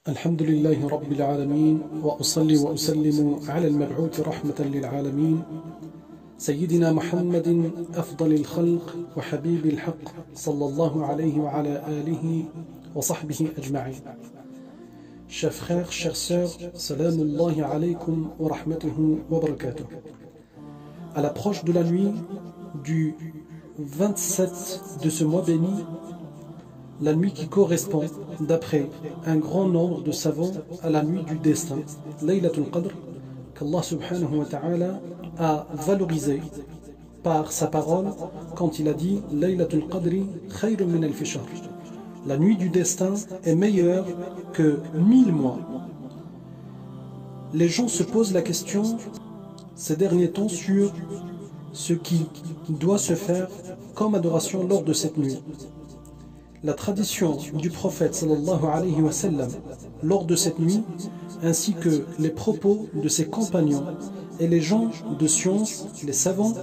الحمد لله رب العالمين وأصلي وأسلم على المبعوث رحمة للعالمين سيدنا محمد أفضل الخلق وحبيب الحق صلى الله عليه وعلى آله وصحبه أجمعين. Chers frères, chères sœurs, salamullahi alaykum wa rahmatuhu wa barakatuh. À l'approche de la nuit du 27 de ce mois béni, la nuit qui correspond, d'après un grand nombre de savants, à la nuit du destin, Laylatul Qadr, qu'Allah subhanahu wa ta'ala a valorisé par sa parole quand il a dit Laylatul Qadri khayrun min alfi shahr. La nuit du destin est meilleure que 1000 mois. Les gens se posent la question ces derniers temps sur ce qui doit se faire comme adoration lors de cette nuit. La tradition du prophète sallallahu alayhi wa sallam lors de cette nuit, ainsi que les propos de ses compagnons et les gens de science, les savants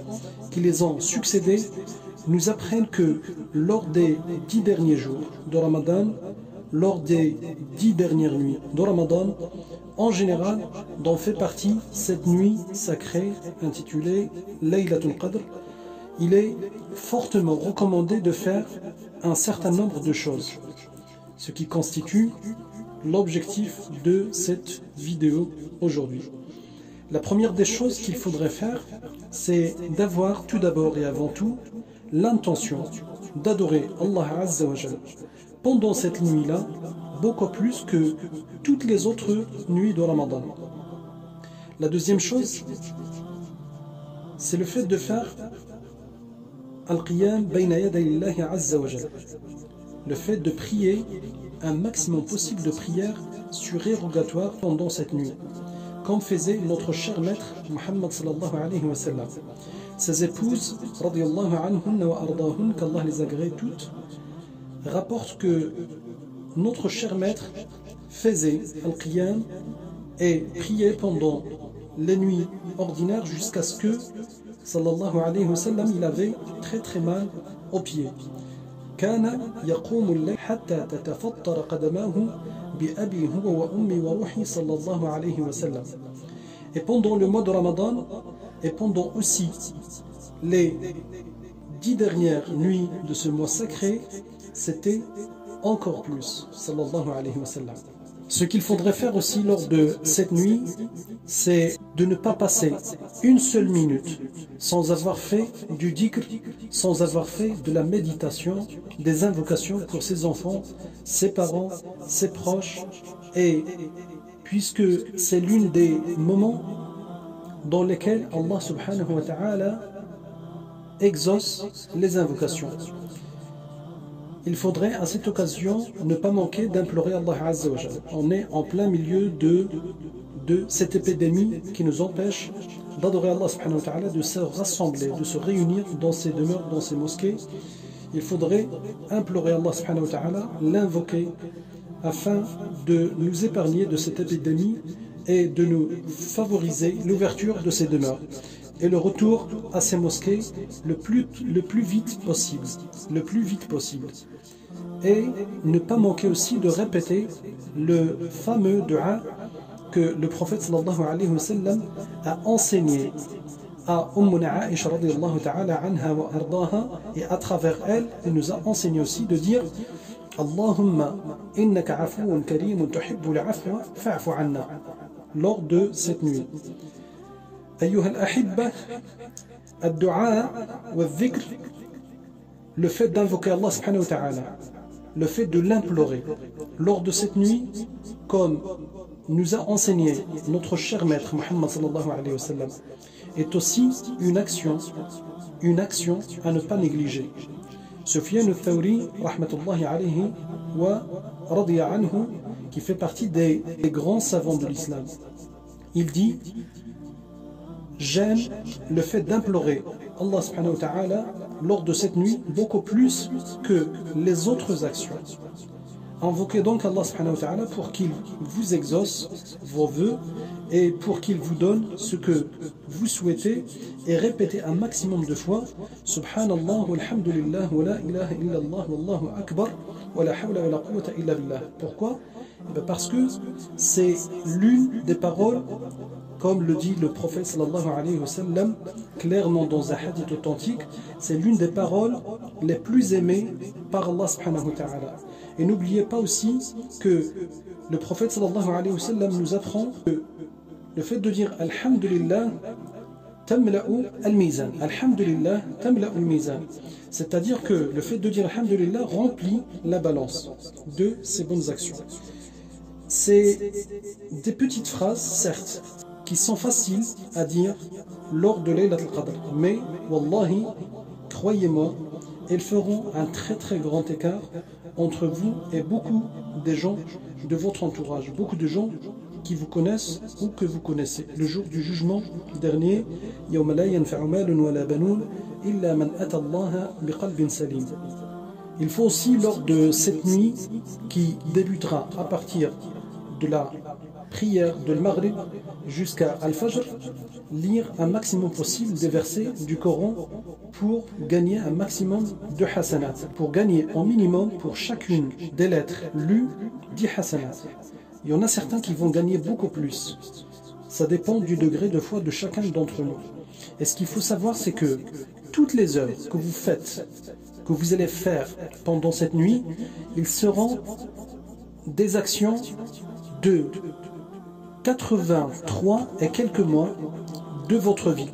qui les ont succédés, nous apprennent que lors des 10 derniers jours de Ramadan, lors des 10 dernières nuits de Ramadan, en général, dont fait partie cette nuit sacrée intitulée Laylatul Qadr, il est fortement recommandé de faire un certain nombre de choses, ce qui constitue l'objectif de cette vidéo aujourd'hui. La première des choses qu'il faudrait faire, c'est d'avoir tout d'abord et avant tout l'intention d'adorer Allah Azza wa Jal pendant cette nuit-là, beaucoup plus que toutes les autres nuits de Ramadan. La deuxième chose, c'est le fait de faire Al-Qiyam bayna yaday Allahi Azza wa Jal, le fait de prier un maximum possible de prières surérogatoires pendant cette nuit, comme faisait notre cher maître Muhammad sallallahu alayhi wa sallam. Ses épouses, radiyallahu anhunna wa ardahun, qu'Allah les agrée toutes, rapportent que notre cher maître faisait Al-Qiyam et priait pendant les nuits ordinaires jusqu'à ce que sallallahu alayhi wa sallam, il avait très mal aux pieds. كان يقوم الليل حتى تتفطر قدماه بأبي هو وأمي وروحي صلى الله عليه وسلم. Et pendant le mois de Ramadan et pendant aussi les 10 dernières nuits de ce mois sacré, c'était encore plus sallallahu alayhi wa sallam. Ce qu'il faudrait faire aussi lors de cette nuit, c'est de ne pas passer une seule minute sans avoir fait du dhikr, sans avoir fait de la méditation, des invocations pour ses enfants, ses parents, ses proches, et puisque c'est l'une des moments dans lesquels Allah subhanahu wa ta'ala exauce les invocations. Il faudrait à cette occasion ne pas manquer d'implorer Allah Azza wa Jal. On est en plein milieu de cette épidémie qui nous empêche d'adorer Allah subhanahu wa ta'ala, de se rassembler, de se réunir dans ses demeures, dans ses mosquées. Il faudrait implorer Allah subhanahu wa ta'ala, l'invoquer afin de nous épargner de cette épidémie et de nous favoriser l'ouverture de ces demeures et le retour à ces mosquées le plus vite possible, et ne pas manquer aussi de répéter le fameux dua que le prophète sallallahu alayhi wa sallam a enseigné à Ummuna Aisha radiyallahu ta'ala anha wa ardaha, et à travers elle, il nous a enseigné aussi de dire Allahumma innaka afuun karimun tuhibbul afwa fa'fu anna lors de cette nuit. Ayyuha al-ahibba, ad-du'a wa dhikr, le fait d'invoquer Allah subhanahu wa ta'ala, le fait de l'implorer lors de cette nuit, comme nous a enseigné notre cher maître Muhammad sallallahu alayhi wa sallam, est aussi une action à ne pas négliger. Sufyan al-Thawri rahmatullahi alayhi wa radiya anhu, qui fait partie des grands savants de l'islam, il dit: j'aime le fait d'implorer Allah subhanahu wa ta'ala lors de cette nuit beaucoup plus que les autres actions. Invoquez donc Allah subhanahu wa ta'ala pour qu'il vous exauce vos vœux et pour qu'il vous donne ce que vous souhaitez, et répétez un maximum de fois Subhanallah walhamdulillah wa la ilaha illallah wallahu akbar wa la hawla wa la quwwata illa billah. Pourquoi? Parce que c'est l'une des paroles, comme le dit le prophète sallallahu alayhi wa sallam, clairement dans un hadith authentique, c'est l'une des paroles les plus aimées par Allah subhanahu wa ta'ala. Et n'oubliez pas aussi que le prophète sallallahu alayhi wa sallam nous apprend que le fait de dire Alhamdulillah tamla'u al-mizan. Alhamdulillah tamla'u al-mizan. C'est-à-dire que le fait de dire Alhamdulillah remplit la balance de ses bonnes actions. C'est des petites phrases, certes, qui sont faciles à dire lors de Laylat al-Qadr. Mais, wallahi, croyez-moi, elles feront un très très grand écart entre vous et beaucoup des gens de votre entourage, beaucoup de gens qui vous connaissent ou que vous connaissez. Le jour du jugement dernier, يَوْمَ لَا يَنْفَعُ مَالٌ وَلَا بَنُونَ إِلَّا مَنْ أَتَى اللَّهَ بِقَلْبٍ سَلِيمٍ. Il faut aussi, lors de cette nuit qui débutera à partir de la prière de l'Maghrib jusqu'à Al-Fajr, lire un maximum possible des versets du Coran pour gagner un maximum de hasanat, pour gagner en minimum pour chacune des lettres lues 10 hasanat. Il y en a certains qui vont gagner beaucoup plus. Ça dépend du degré de foi de chacun d'entre nous. Et ce qu'il faut savoir, c'est que toutes les œuvres que vous faites, que vous allez faire pendant cette nuit, ils seront des actions de 83 et quelques mois de votre vie.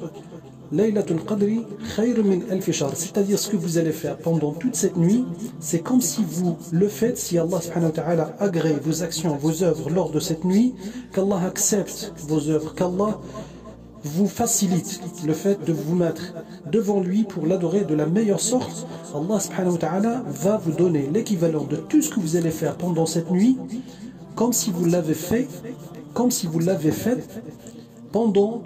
Laylatul Qadri khayr min alf shahr, c'est-à-dire ce que vous allez faire pendant toute cette nuit, c'est comme si vous le faites, si Allah subhanahu wa ta'ala agrée vos actions, vos œuvres lors de cette nuit, qu'Allah accepte vos œuvres, qu'Allah vous facilite le fait de vous mettre devant lui pour l'adorer de la meilleure sorte. Allah subhanahu wa ta'ala va vous donner l'équivalent de tout ce que vous allez faire pendant cette nuit, comme si vous l'avez fait, pendant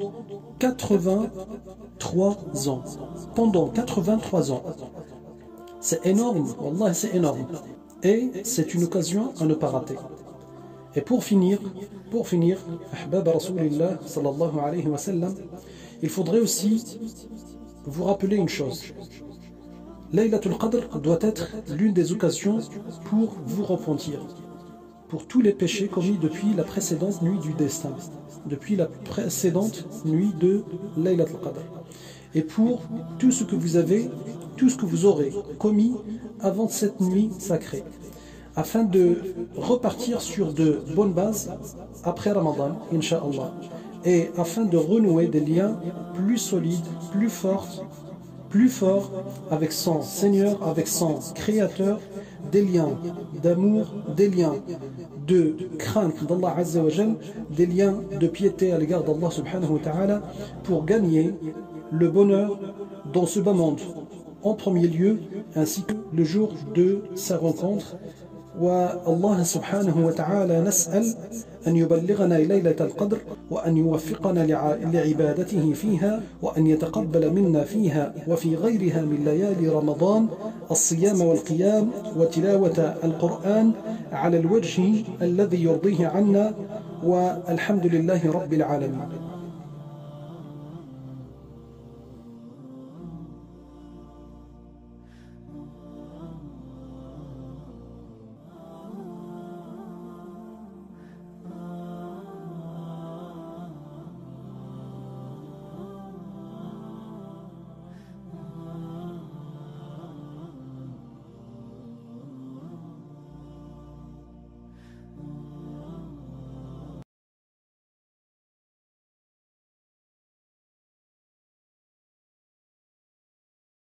83 ans. Pendant 83 ans. C'est énorme, Wallah, c'est énorme. Et c'est une occasion à ne pas rater. Et pour finir, Ahbab Rasulillah sallallahu alayhi wa sallam, il faudrait aussi vous rappeler une chose. Laylatul Qadr doit être l'une des occasions pour vous repentir, pour tous les péchés commis depuis la précédente nuit du destin, depuis la précédente nuit de Laylatul Qadr, et pour tout ce que vous aurez commis avant cette nuit sacrée, afin de repartir sur de bonnes bases après Ramadan, Inch'Allah, et afin de renouer des liens plus solides, plus forts avec son Seigneur, avec son Créateur, des liens d'amour, des liens de crainte d'Allah Azza wa Jal, des liens de piété à l'égard d'Allah subhanahu wa ta'ala, pour gagner le bonheur dans ce bas monde en premier lieu, ainsi que le jour de sa rencontre. والله سبحانه وتعالى نسأل أن يبلغنا ليلة القدر وأن يوفقنا لعبادته فيها وأن يتقبل منا فيها وفي غيرها من ليالي رمضان الصيام والقيام وتلاوة القرآن على الوجه الذي يرضيه عنا والحمد لله رب العالمين.